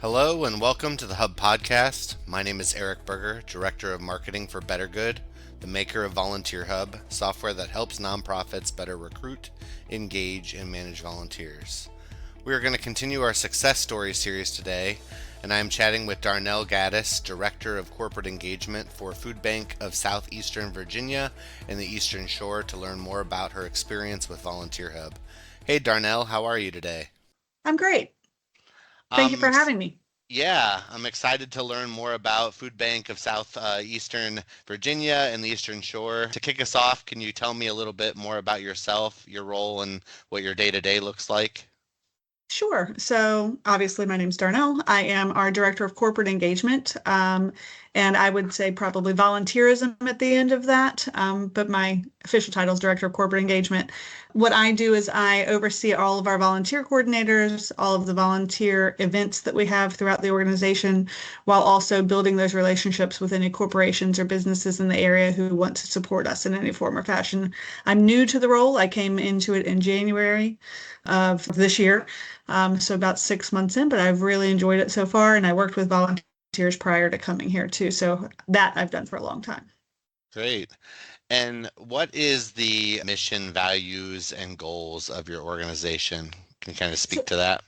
Hello and welcome to the Hub Podcast. My name is Eric Berger, Director of Marketing for Better Good, the maker of VolunteerHub, software that helps nonprofits better recruit, engage, and manage volunteers. We are going to continue our success story series today, and I am chatting with Darnell Gaddis, Director of Corporate Engagement for Foodbank of Southeastern Virginia and the Eastern Shore, to learn more about her experience with VolunteerHub. Hey Darnell, how are you today? I'm great. Thank you Um, for having me. Yeah, I'm excited to learn more about Food Bank of Southeastern Virginia and the Eastern Shore. To kick us off, can you tell me a little bit more about yourself, your role, and what your day-to-day looks like? Sure. So, obviously, my name's Darnell. I am our Director of Corporate Engagement, and I would say probably volunteerism at the end of that. But my official title is Director of Corporate Engagement. What I do is I oversee all of our volunteer coordinators, all of the volunteer events that we have throughout the organization, while also building those relationships with any corporations or businesses in the area who want to support us in any form or fashion. I'm new to the role. I came into it in January of this year. So about 6 months in, but I've really enjoyed it so far. And I worked with volunteers prior to coming here too. So that I've done for a long time. Great. And what is the mission, values, and goals of your organization? Can you kind of speak So, to that?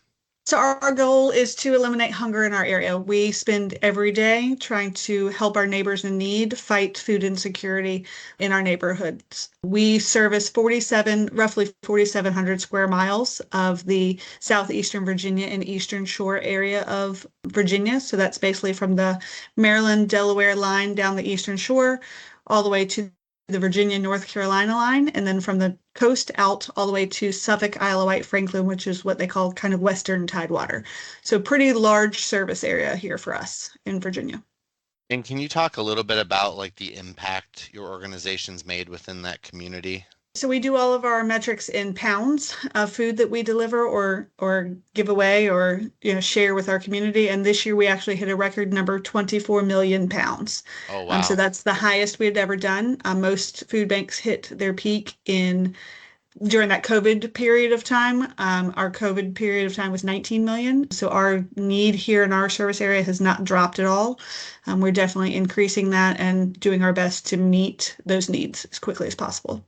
so our goal is to eliminate hunger in our area. We spend every day trying to help our neighbors in need fight food insecurity in our neighborhoods. We service roughly 4,700 square miles of the southeastern Virginia and eastern shore area of Virginia. So that's basically from the Maryland, Delaware line down the eastern shore all the way to the Virginia, North Carolina line, and then from the coast out all the way to Suffolk, Isle of Wight, Franklin, which is what they call kind of Western Tidewater. So pretty large service area here for us in Virginia. And can you talk a little bit about like the impact your organization's made within that community? So we do all of our metrics in pounds of food that we deliver or give away or share with our community. And this year we actually hit a record number, 24 million pounds. Oh, So wow. that's the highest we had ever done. Most food banks hit their peak in during that COVID period of time. Our COVID period of time was 19 million. So our need here in our service area has not dropped at all. We're definitely increasing that and doing our best to meet those needs as quickly as possible.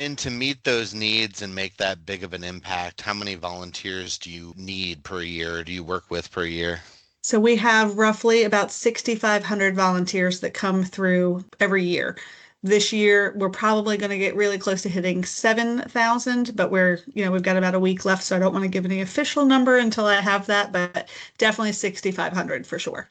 And to meet those needs and make that big of an impact, how many volunteers do you need per year? Do you work with per year? So we have roughly about 6,500 volunteers that come through every year. This year, we're probably going to get really close to hitting 7,000, but we've got about a week left, so I don't want to give any official number until I have that, but definitely 6,500 for sure.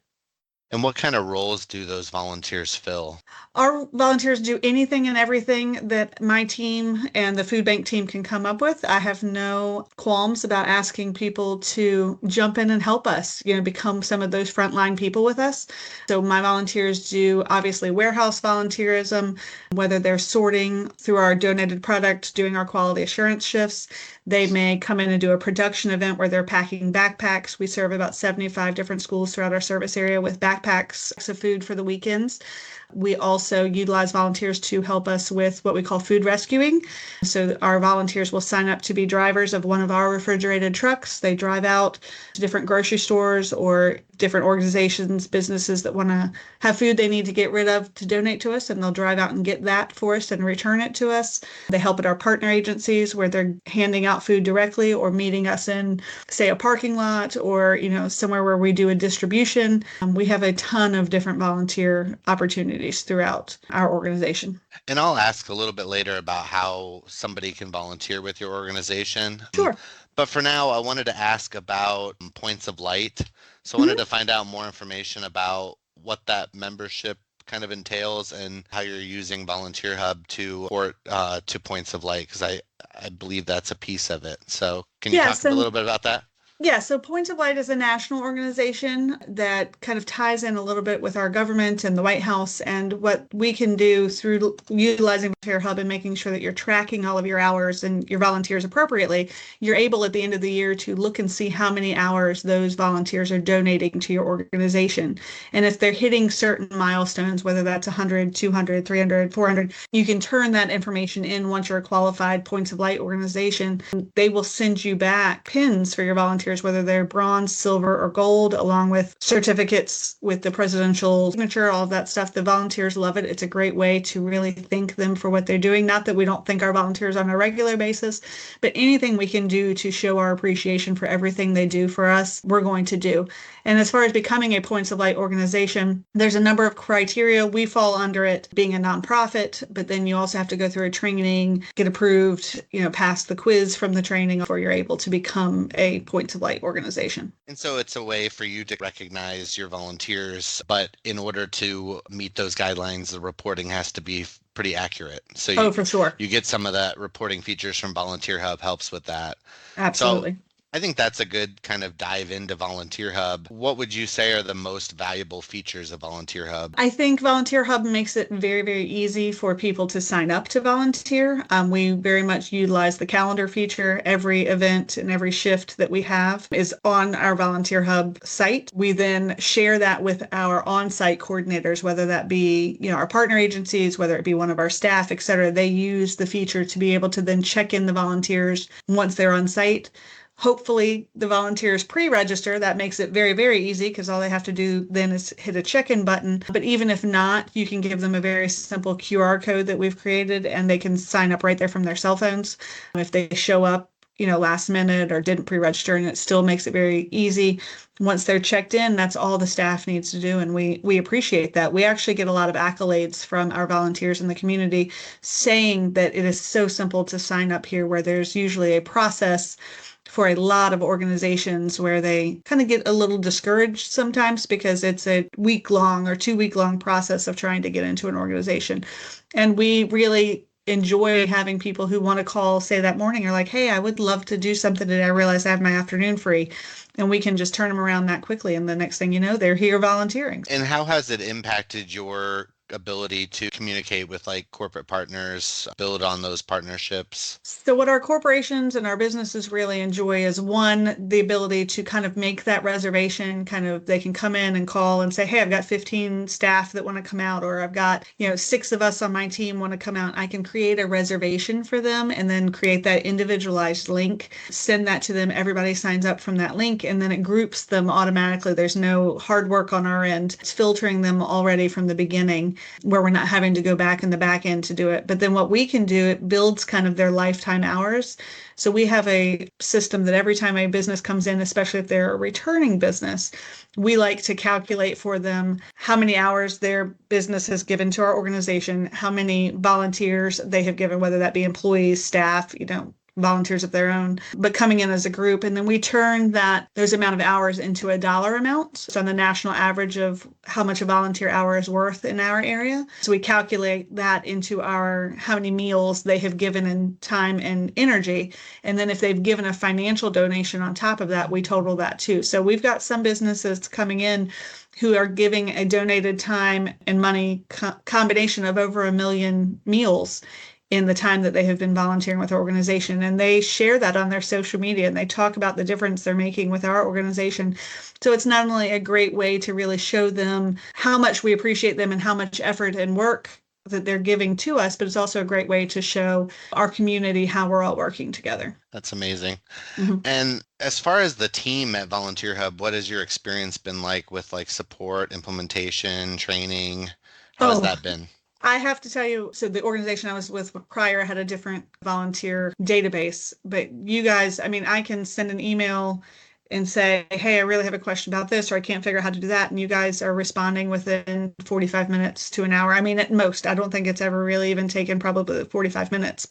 And what kind of roles do those volunteers fill? Our volunteers do anything and everything that my team and the food bank team can come up with. I have no qualms about asking people to jump in and help us, become some of those frontline people with us. So my volunteers do obviously warehouse volunteerism, whether they're sorting through our donated product, doing our quality assurance shifts. They may come in and do a production event where they're packing backpacks. We serve about 75 different schools throughout our service area with backpacks of food for the weekends. We also utilize volunteers to help us with what we call food rescuing. So our volunteers will sign up to be drivers of one of our refrigerated trucks. They drive out to different grocery stores or different organizations, businesses that want to have food they need to get rid of to donate to us, and they'll drive out and get that for us and return it to us. They help at our partner agencies where they're handing out food directly or meeting us in, say, a parking lot or, somewhere where we do a distribution. We have a ton of different volunteer opportunities throughout our organization. And I'll ask a little bit later about how somebody can volunteer with your organization. Sure. But for now, I wanted to ask about points of light. So I wanted Mhm. to find out more information about what that membership kind of entails and how you're using Volunteer Hub to support to points of light, because I believe that's a piece of it. So can you talk Yes, a and little bit about that? Yeah, so Points of Light is a national organization that kind of ties in a little bit with our government and the White House and what we can do through utilizing Volunteer Hub and making sure that you're tracking all of your hours and your volunteers appropriately. You're able at the end of the year to look and see how many hours those volunteers are donating to your organization. And if they're hitting certain milestones, whether that's 100, 200, 300, 400, you can turn that information in once you're a qualified Points of Light organization. They will send you back pins for your volunteers volunteers, whether they're bronze, silver, or gold, along with certificates with the presidential signature, all of that stuff. The volunteers love it. It's a great way to really thank them for what they're doing. Not that we don't thank our volunteers on a regular basis, but anything we can do to show our appreciation for everything they do for us, we're going to do. And as far as becoming a Points of Light organization, there's a number of criteria. We fall under it being a nonprofit, but then you also have to go through a training, get approved, pass the quiz from the training before you're able to become a Points of Light organization. And so it's a way for you to recognize your volunteers, but in order to meet those guidelines, the reporting has to be pretty accurate. So for sure. You get some of that reporting features from VolunteerHub helps with that. Absolutely. So I think that's a good kind of dive into VolunteerHub. What would you say are the most valuable features of VolunteerHub? I think VolunteerHub makes it very, very easy for people to sign up to volunteer. We very much utilize the calendar feature. Every event and every shift that we have is on our VolunteerHub site. We then share that with our on-site coordinators, whether that be, our partner agencies, whether it be one of our staff, et cetera. They use the feature to be able to then check in the volunteers once they're on site. Hopefully the volunteers pre-register. That makes it very, very easy because all they have to do then is hit a check-in button. But even if not, you can give them a very simple QR code that we've created and they can sign up right there from their cell phones. If they show up, last minute or didn't pre-register, and it still makes it very easy. Once they're checked in, that's all the staff needs to do. And we appreciate that. We actually get a lot of accolades from our volunteers in the community saying that it is so simple to sign up here, where there's usually a process for a lot of organizations where they kind of get a little discouraged sometimes because it's a week-long or 2-week-long process of trying to get into an organization. And we really enjoy having people who want to call, say that morning, are like, hey, I would love to do something today. I realize I have my afternoon free. And we can just turn them around that quickly. And the next thing you know, they're here volunteering. And how has it impacted your ability to communicate with corporate partners, build on those partnerships? So what our corporations and our businesses really enjoy is, one, the ability to kind of make that reservation. They can come in and call and say, hey, I've got 15 staff that want to come out, or I've got 6 of us on my team want to come out. I can create a reservation for them and then create that individualized link, send that to them. Everybody signs up from that link, and then it groups them automatically. There's no hard work on our end. It's filtering them already from the beginning, where we're not having to go back in the back end to do it. But then what we can do, it builds kind of their lifetime hours. So we have a system that every time a business comes in, especially if they're a returning business, we like to calculate for them how many hours their business has given to our organization, how many volunteers they have given, whether that be employees, staff, volunteers of their own, but coming in as a group. And then we turn those amount of hours into a dollar amount. So on the national average of how much a volunteer hour is worth in our area. So we calculate that into how many meals they have given in time and energy. And then if they've given a financial donation on top of that, we total that too. So we've got some businesses coming in who are giving a donated time and money combination of over 1 million meals in the time that they have been volunteering with our organization. And they share that on their social media, and they talk about the difference they're making with our organization. So it's not only a great way to really show them how much we appreciate them and how much effort and work that they're giving to us, but it's also a great way to show our community how we're all working together. That's amazing. Mm-hmm. And as far as the team at VolunteerHub, what has your experience been like with support, implementation, training? How has that been? I have to tell you, so the organization I was with prior had a different volunteer database, but you guys, I can send an email and say, hey, I really have a question about this, or I can't figure out how to do that. And you guys are responding within 45 minutes to an hour. At most, I don't think it's ever really even taken probably 45 minutes,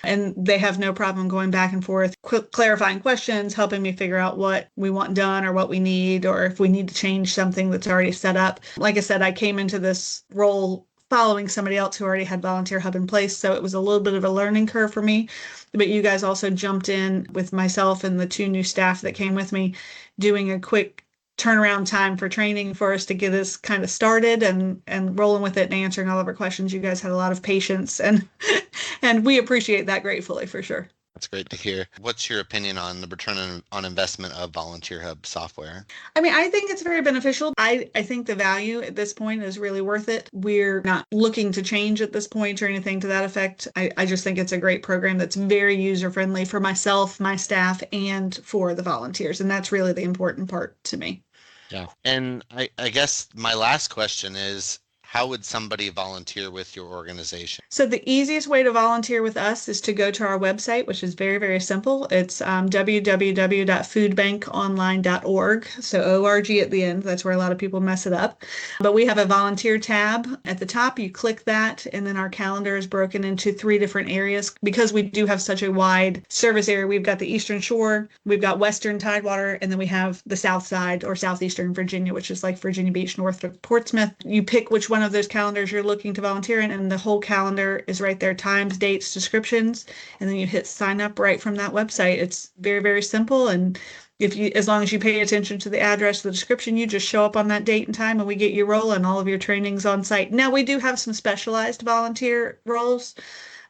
and they have no problem going back and forth, clarifying questions, helping me figure out what we want done or what we need, or if we need to change something that's already set up. Like I said, I came into this role following somebody else who already had VolunteerHub in place. So it was a little bit of a learning curve for me. But you guys also jumped in with myself and the 2 new staff that came with me, doing a quick turnaround time for training for us to get us kind of started and rolling with it and answering all of our questions. You guys had a lot of patience, and we appreciate that gratefully, for sure. That's great to hear. What's your opinion on the return on investment of Volunteer Hub software? I mean, I think it's very beneficial. I think the value at this point is really worth it. We're not looking to change at this point or anything to that effect. I just think it's a great program that's very user friendly for myself, my staff, and for the volunteers. And that's really the important part to me. Yeah. And I guess my last question is, how would somebody volunteer with your organization? So the easiest way to volunteer with us is to go to our website, which is very, very simple. It's www.foodbankonline.org. So ORG at the end. That's where a lot of people mess it up. But we have a volunteer tab at the top. You click that, and then our calendar is broken into 3 different areas. Because we do have such a wide service area, we've got the Eastern Shore, we've got Western Tidewater, and then we have the South Side or Southeastern Virginia, which is like Virginia Beach, north of Portsmouth. You pick which one of those calendars you're looking to volunteer in, and the whole calendar is right there, times, dates, descriptions, and then you hit sign up right from that website. It's very, very simple, and as long as you pay attention to the address, the description, you just show up on that date and time, and we get you rolling. All of your trainings on site. Now we do have some specialized volunteer roles.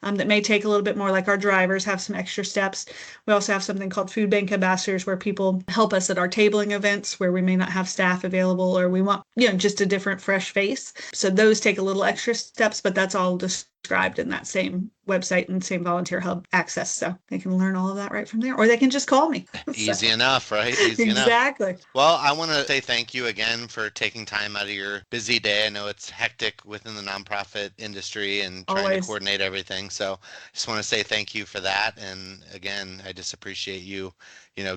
That may take a little bit more, like our drivers have some extra steps. We also have something called Food Bank Ambassadors, where people help us at our tabling events where we may not have staff available, or we want, just a different fresh face. So those take a little extra steps, but that's all described in that same website and same volunteer hub access. So they can learn all of that right from there, or they can just call me. Easy enough, right? Easy enough. Exactly. Well, I want to say thank you again for taking time out of your busy day. I know it's hectic within the nonprofit industry and trying Always. to coordinate everything. So I just want to say thank you for that. And again, I just appreciate you,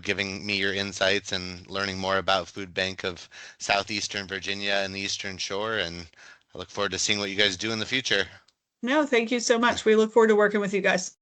giving me your insights and learning more about Food Bank of Southeastern Virginia and the Eastern Shore. And I look forward to seeing what you guys do in the future. No, thank you so much. We look forward to working with you guys.